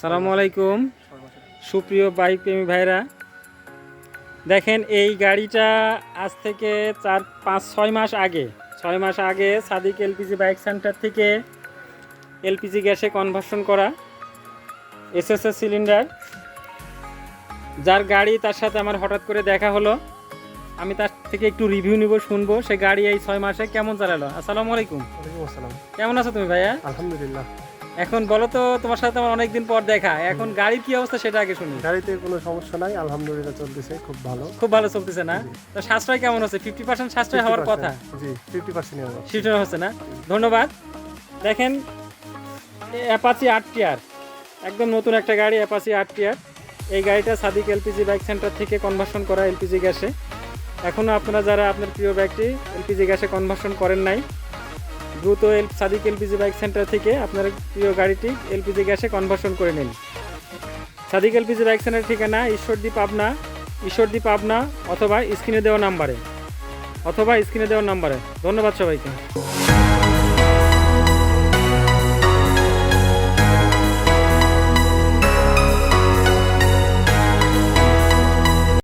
সালামু আলাইকুম সুপ্রিয় বাইক প্রেমী ভাইরা, দেখেন এই গাড়িটা আজ থেকে 4-5-6 মাস আগে 6 মাস আগে সাদিক এলপিজি বাইক সেন্টার থেকে এলপিজি গ্যাসে কনভার্সন করা এসএসএস সিলিন্ডার, যার গাড়ি তার সাথে আমার হঠাৎ করে দেখা হলো। আমি তার থেকে একটু রিভিউ নিব, শুনবো সে গাড়ি এই 6 মাসে কেমন চালালো। আসসালামু আলাইকুম। ওয়ালাইকুম আসসালাম। কেমন আছো তুমি ভাইয়া? আলহামদুলিল্লাহ। এখন বলো তো, তোমার সাথে আমার অনেকদিন পর দেখা, এখন গাড়ির কি অবস্থা সেটা আগে শুনি। গাড়িতে কোনো সমস্যা নাই, আলহামদুলিল্লাহ চলতেছে খুব ভালো। খুব ভালো চলতেছে না? তো সাশ্রয় কেমন হচ্ছে? 50% সাশ্রয় হওয়ার কথা। জি 50% হবে। সেটা হচ্ছে না? ধন্যবাদ। দেখেন অ্যাপাচি 8 টিয়ার, একদম নতুন একটা গাড়ি অ্যাপাচি 8 টিয়ার। এই গাড়িটা সাদিক এলপিজি বাইক সেন্টার থেকে কনভার্সন করা এলপিজি গ্যাসে। এখনও আপনারা যারা আপনার প্রিয় বাইকটি এলপিজি গ্যাসে কনভার্সন করেন নাই, দ্রুত সাদিক এলপিজি বাইক সেন্টার থেকে আপনার প্রিয় গাড়িটি এলপিজি গ্যাসে কনভার্সন করে নিন। সাদিক এলপিজি বাইক সেন্টার ঠিকানা ঈশ্বরদী পাবনা অথবা স্ক্রিনে দেওয়া নাম্বারে। ধন্যবাদ সবাইকে।